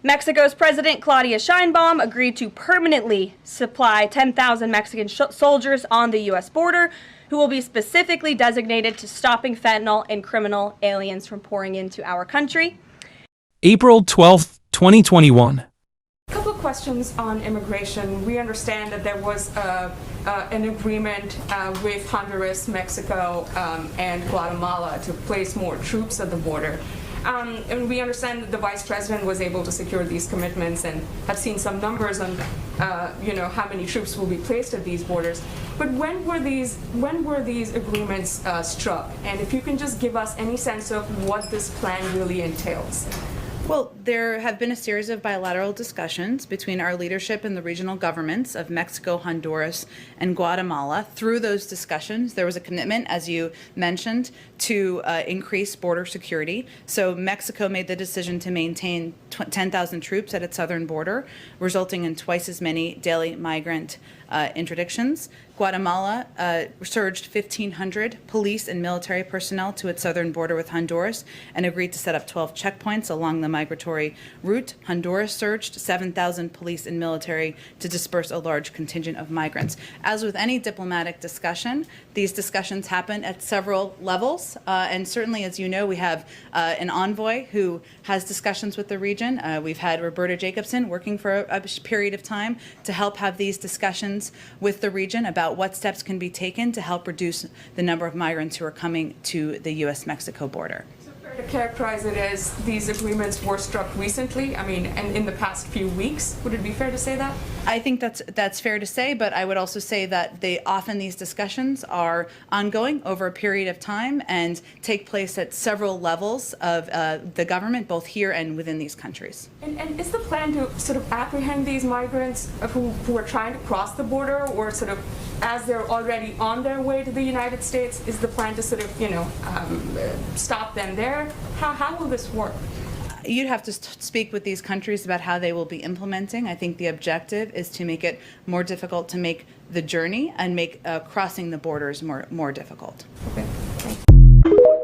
Mexico's President Claudia Sheinbaum agreed to permanently supply 10,000 Mexican soldiers on the U.S. border who will be specifically designated to stopping fentanyl and criminal aliens from pouring into our country. April 12, 2021. A couple of questions on immigration. We understand that there was an agreement with Honduras, Mexico, and Guatemala to place more troops at the border. And we understand that the Vice President was able to secure these commitments and have seen some numbers on, how many troops will be placed at these borders. But when were these agreements struck? And if you can just give us any sense of what this plan really entails. Well, there have been a series of bilateral discussions between our leadership and the regional governments of Mexico, Honduras, and Guatemala. Through those discussions, there was a commitment, as you mentioned, to increase border security. So Mexico made the decision to maintain 10,000 troops at its southern border, resulting in twice as many daily migrant interdictions. Guatemala surged 1,500 police and military personnel to its southern border with Honduras and agreed to set up 12 checkpoints along the migratory route. Honduras surged 7,000 police and military to disperse a large contingent of migrants. As with any diplomatic discussion, these discussions happen at several levels. And certainly, as you know, we have an envoy who has discussions with the region. We've had Roberta Jacobson working for a period of time to help have these discussions with the region about what steps can be taken to help reduce the number of migrants who are coming to the U.S.-Mexico border. To characterize it as these agreements were struck recently, and in the past few weeks, would it be fair to say that? I think that's fair to say, but I would also say that often these discussions are ongoing over a period of time and take place at several levels of the government, both here and within these countries. And is the plan to sort of apprehend these migrants who are trying to cross the border, or sort of as they're already on their way to the United States, is the plan to sort of, stop them there? How will this work? You'd have to speak with these countries about how they will be implementing. I think the objective is to make it more difficult to make the journey and make crossing the borders more difficult. Okay. Thank you.